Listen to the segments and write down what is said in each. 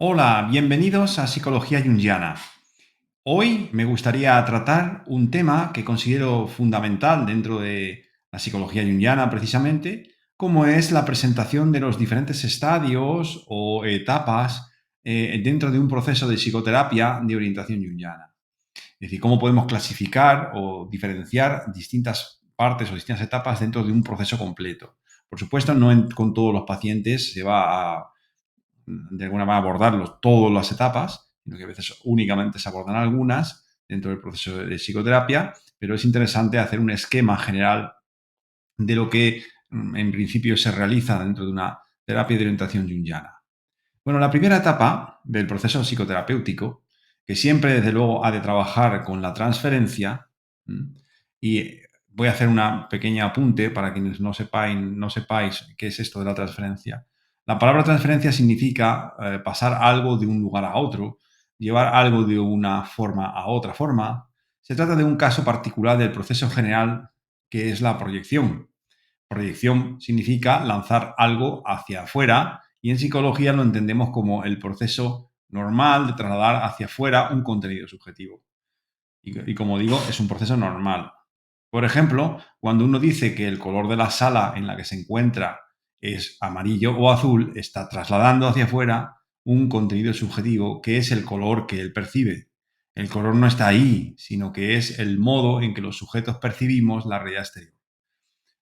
Hola, bienvenidos a Psicología Jungiana. Hoy me gustaría tratar un tema que considero fundamental dentro de la psicología junguiana precisamente, como es la presentación de los diferentes estadios o etapas dentro de un proceso de psicoterapia de orientación junguiana. Es decir, cómo podemos clasificar o diferenciar distintas partes o distintas etapas dentro de un proceso completo. Por supuesto, con todos los pacientes se va a de alguna manera abordarlos todas las etapas, sino que a veces únicamente se abordan algunas dentro del proceso de psicoterapia, pero es interesante hacer un esquema general de lo que en principio se realiza dentro de una terapia de orientación junguiana. Bueno, la primera etapa del proceso psicoterapéutico, que siempre desde luego ha de trabajar con la transferencia, y voy a hacer una pequeña apunte para quienes no sepáis qué es esto de la transferencia. La palabra transferencia significa pasar algo de un lugar a otro, llevar algo de una forma a otra forma. Se trata de un caso particular del proceso general que es la proyección. Proyección significa lanzar algo hacia afuera y en psicología lo entendemos como el proceso normal de trasladar hacia afuera un contenido subjetivo. Y como digo, es un proceso normal. Por ejemplo, cuando uno dice que el color de la sala en la que se encuentra es amarillo o azul, está trasladando hacia afuera un contenido subjetivo que es el color que él percibe. El color no está ahí, sino que es el modo en que los sujetos percibimos la realidad exterior.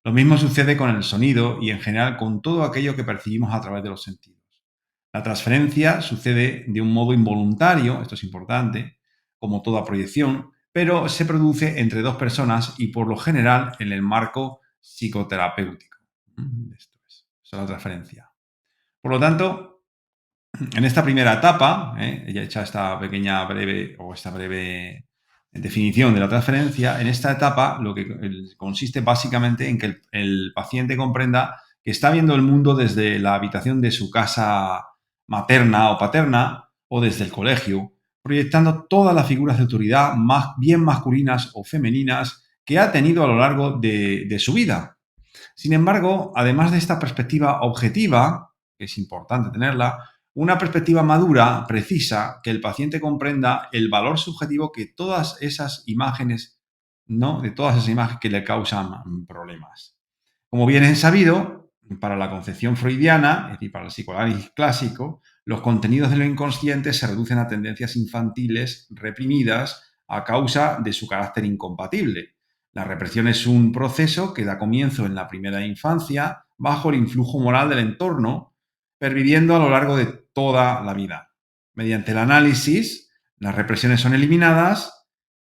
Lo mismo sucede con el sonido y en general con todo aquello que percibimos a través de los sentidos. La transferencia sucede de un modo involuntario, esto es importante, como toda proyección, pero se produce entre dos personas y por lo general en el marco psicoterapéutico. Esa es la transferencia. Por lo tanto, en esta primera etapa, ya hecha esta pequeña breve o esta breve definición de la transferencia, en esta etapa lo que consiste básicamente en que el paciente comprenda que está viendo el mundo desde la habitación de su casa materna o paterna o desde el colegio, proyectando todas las figuras de autoridad, bien masculinas o femeninas, que ha tenido a lo largo de su vida. Sin embargo, además de esta perspectiva objetiva, que es importante tenerla, una perspectiva madura precisa que el paciente comprenda el valor subjetivo que todas esas imágenes, ¿no? De todas esas imágenes que le causan problemas. Como bien es sabido, para la concepción freudiana, es decir, para el psicoanálisis clásico, los contenidos de lo inconsciente se reducen a tendencias infantiles reprimidas a causa de su carácter incompatible. La represión es un proceso que da comienzo en la primera infancia bajo el influjo moral del entorno, perviviendo a lo largo de toda la vida. Mediante el análisis, las represiones son eliminadas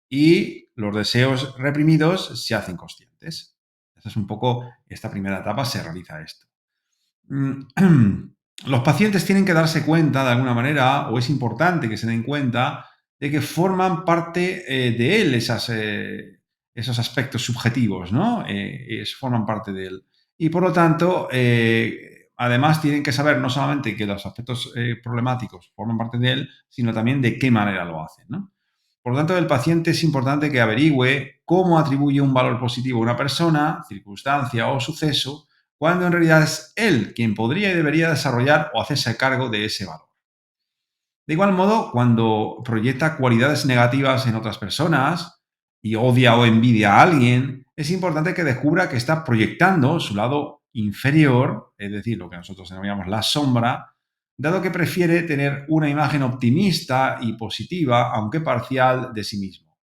y los deseos reprimidos se hacen conscientes. Esa es un poco, esta primera etapa se realiza esto. Los pacientes tienen que darse cuenta de alguna manera, o es importante que se den cuenta, de que forman parte de él esos aspectos subjetivos, ¿no? Forman parte de él. Y por lo tanto, además tienen que saber no solamente que los aspectos problemáticos forman parte de él, sino también de qué manera lo hacen, ¿no? Por lo tanto, el paciente es importante que averigüe cómo atribuye un valor positivo a una persona, circunstancia o suceso, cuando en realidad es él quien podría y debería desarrollar o hacerse cargo de ese valor. De igual modo, cuando proyecta cualidades negativas en otras personas y odia o envidia a alguien, es importante que descubra que está proyectando su lado inferior, es decir, lo que nosotros denominamos la sombra, dado que prefiere tener una imagen optimista y positiva, aunque parcial, de sí mismo.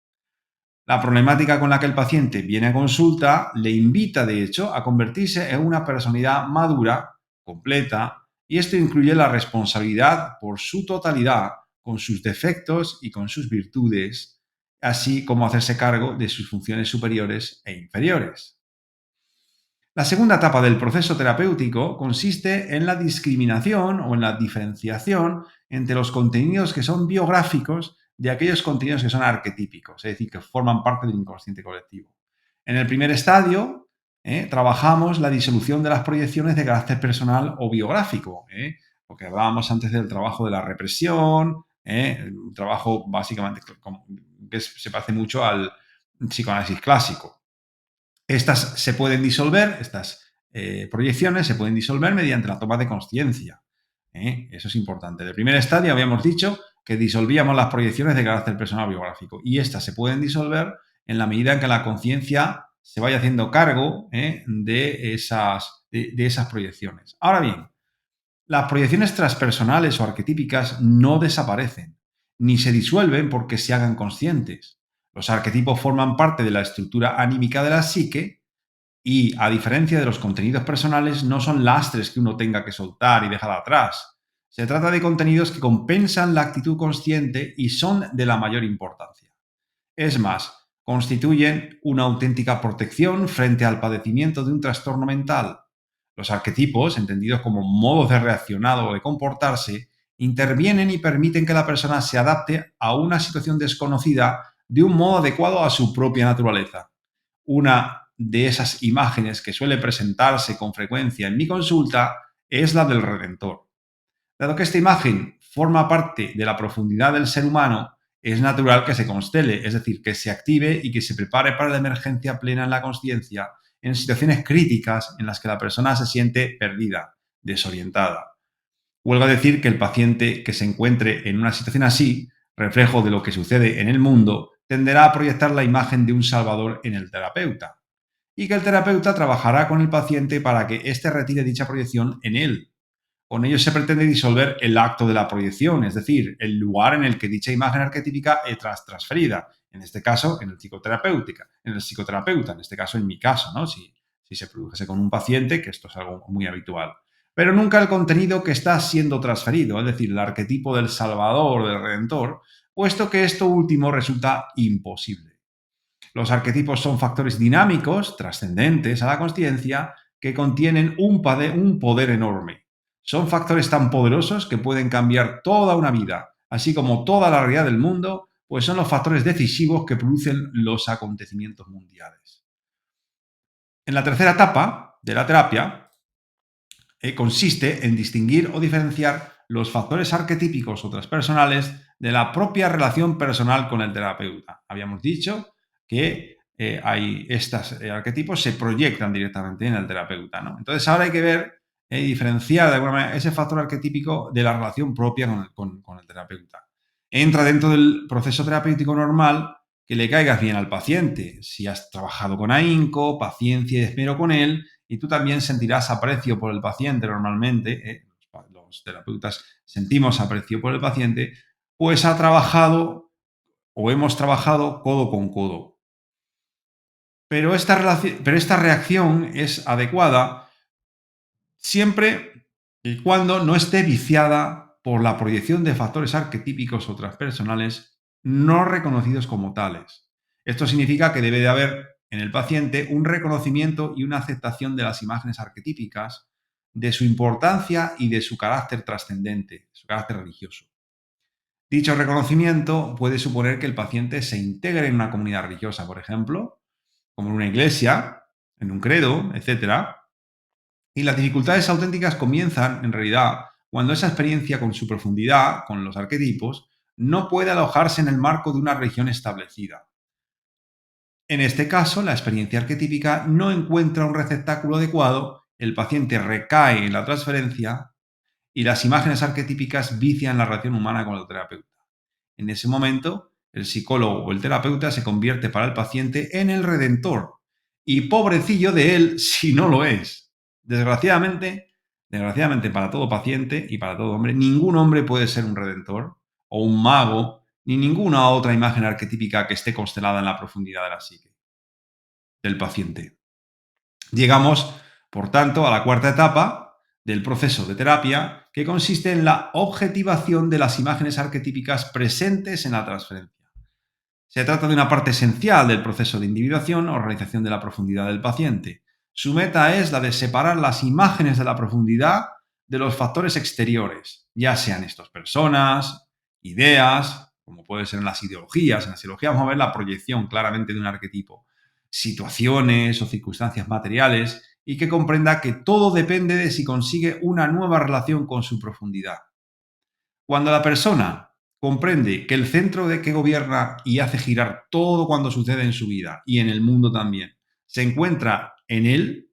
La problemática con la que el paciente viene a consulta le invita, de hecho, a convertirse en una personalidad madura, completa, y esto incluye la responsabilidad por su totalidad, con sus defectos y con sus virtudes, así como hacerse cargo de sus funciones superiores e inferiores. La segunda etapa del proceso terapéutico consiste en la discriminación o en la diferenciación entre los contenidos que son biográficos de aquellos contenidos que son arquetípicos, es decir, que forman parte del inconsciente colectivo. En el primer estadio, trabajamos la disolución de las proyecciones de carácter personal o biográfico, porque hablábamos antes del trabajo de la represión, un trabajo básicamente que se parece mucho al psicoanálisis clásico. Estas se pueden disolver, estas proyecciones se pueden disolver mediante la toma de conciencia. Eso es importante. En el primer estadio habíamos dicho que disolvíamos las proyecciones de carácter personal biográfico y estas se pueden disolver en la medida en que la conciencia se vaya haciendo cargo de esas proyecciones. Ahora bien, las proyecciones transpersonales o arquetípicas no desaparecen, ni se disuelven porque se hagan conscientes. Los arquetipos forman parte de la estructura anímica de la psique y, a diferencia de los contenidos personales, no son lastres que uno tenga que soltar y dejar atrás. Se trata de contenidos que compensan la actitud consciente y son de la mayor importancia. Es más, constituyen una auténtica protección frente al padecimiento de un trastorno mental. Los arquetipos, entendidos como modos de reaccionar o de comportarse, intervienen y permiten que la persona se adapte a una situación desconocida de un modo adecuado a su propia naturaleza. Una de esas imágenes que suele presentarse con frecuencia en mi consulta es la del Redentor. Dado que esta imagen forma parte de la profundidad del ser humano, es natural que se constele, es decir, que se active y que se prepare para la emergencia plena en la consciencia en situaciones críticas en las que la persona se siente perdida, desorientada. Huelga a decir que el paciente que se encuentre en una situación así, reflejo de lo que sucede en el mundo, tenderá a proyectar la imagen de un salvador en el terapeuta y que el terapeuta trabajará con el paciente para que éste retire dicha proyección en él. Con ello se pretende disolver el acto de la proyección, es decir, el lugar en el que dicha imagen arquetípica es transferida, en este caso en el psicoterapeuta, en este caso en mi caso, ¿no? Si se produjese con un paciente, que esto es algo muy habitual. Pero nunca el contenido que está siendo transferido, es decir, el arquetipo del salvador, del redentor, puesto que esto último resulta imposible. Los arquetipos son factores dinámicos, trascendentes a la consciencia, que contienen un poder enorme. Son factores tan poderosos que pueden cambiar toda una vida, así como toda la realidad del mundo, pues son los factores decisivos que producen los acontecimientos mundiales. En la tercera etapa de la terapia consiste en distinguir o diferenciar los factores arquetípicos o transpersonales de la propia relación personal con el terapeuta. Habíamos dicho que hay estos arquetipos se proyectan directamente en el terapeuta, ¿no? Entonces ahora hay que ver y diferenciar de alguna manera ese factor arquetípico de la relación propia con el terapeuta. Entra dentro del proceso terapéutico normal que le caigas bien al paciente. Si has trabajado con ahínco, paciencia y esmero con él, y tú también sentirás aprecio por el paciente normalmente, los terapeutas sentimos aprecio por el paciente, pues ha trabajado o hemos trabajado codo con codo. Pero esta reacción es adecuada siempre y cuando no esté viciada por la proyección de factores arquetípicos o transpersonales no reconocidos como tales. Esto significa que debe de haber en el paciente un reconocimiento y una aceptación de las imágenes arquetípicas, de su importancia y de su carácter trascendente, su carácter religioso. Dicho reconocimiento puede suponer que el paciente se integre en una comunidad religiosa, por ejemplo, como en una iglesia, en un credo, etcétera. Y las dificultades auténticas comienzan, en realidad, cuando esa experiencia con su profundidad, con los arquetipos, no puede alojarse en el marco de una religión establecida. En este caso, la experiencia arquetípica no encuentra un receptáculo adecuado, el paciente recae en la transferencia y las imágenes arquetípicas vician la relación humana con el terapeuta. En ese momento, el psicólogo o el terapeuta se convierte para el paciente en el redentor. Y pobrecillo de él si no lo es. Desgraciadamente para todo paciente y para todo hombre, ningún hombre puede ser un redentor o un mago, ni ninguna otra imagen arquetípica que esté constelada en la profundidad de la psique del paciente. Llegamos, por tanto, a la cuarta etapa del proceso de terapia, que consiste en la objetivación de las imágenes arquetípicas presentes en la transferencia. Se trata de una parte esencial del proceso de individuación o realización de la profundidad del paciente. Su meta es la de separar las imágenes de la profundidad de los factores exteriores, ya sean estas personas, ideas, como puede ser en las ideologías. En las ideologías vamos a ver la proyección claramente de un arquetipo, situaciones o circunstancias materiales, y que comprenda que todo depende de si consigue una nueva relación con su profundidad. Cuando la persona comprende que el centro de que gobierna y hace girar todo cuando sucede en su vida y en el mundo también, se encuentra en él,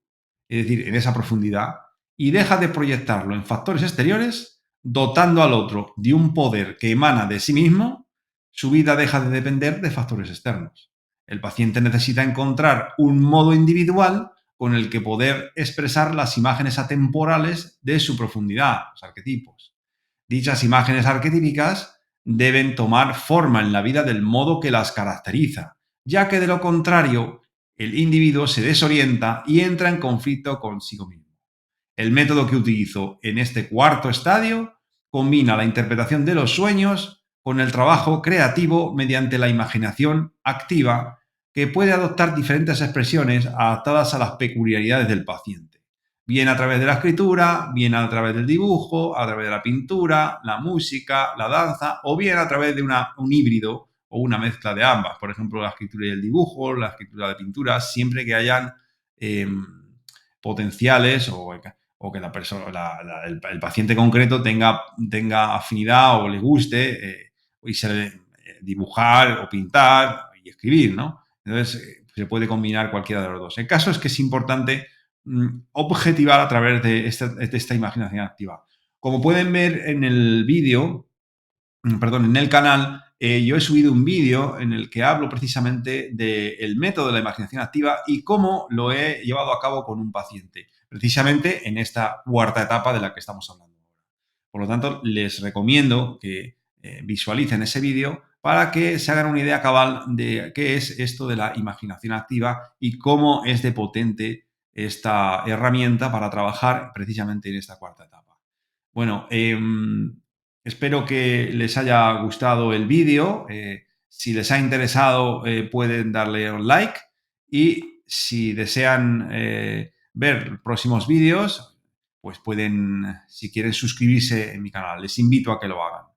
es decir, en esa profundidad, y deja de proyectarlo en factores exteriores, dotando al otro de un poder que emana de sí mismo, su vida deja de depender de factores externos. El paciente necesita encontrar un modo individual con el que poder expresar las imágenes atemporales de su profundidad, los arquetipos. Dichas imágenes arquetípicas deben tomar forma en la vida del modo que las caracteriza, ya que de lo contrario, el individuo se desorienta y entra en conflicto consigo mismo. El método que utilizo en este cuarto estadio combina la interpretación de los sueños con el trabajo creativo mediante la imaginación activa, que puede adoptar diferentes expresiones adaptadas a las peculiaridades del paciente, bien a través de la escritura, bien a través del dibujo, a través de la pintura, la música, la danza, o bien a través de un híbrido o una mezcla de ambas. Por ejemplo, la escritura y el dibujo, la escritura de pintura, siempre que hayan eh, potenciales o que la persona, el paciente concreto tenga afinidad o le guste y dibujar o pintar y escribir, ¿no? Entonces, se puede combinar cualquiera de los dos. El caso es que es importante objetivar a través de esta imaginación activa. Como pueden ver en el vídeo, perdón, en el canal, yo he subido un vídeo en el que hablo precisamente del método de la imaginación activa y cómo lo he llevado a cabo con un paciente, precisamente en esta cuarta etapa de la que estamos hablando ahora. Por lo tanto, les recomiendo que visualicen ese vídeo para que se hagan una idea cabal de qué es esto de la imaginación activa y cómo es de potente esta herramienta para trabajar precisamente en esta cuarta etapa. Bueno, espero que les haya gustado el vídeo. Si les ha interesado, pueden darle un like. Y si desean ver próximos vídeos, pues pueden, si quieren, suscribirse en mi canal. Les invito a que lo hagan.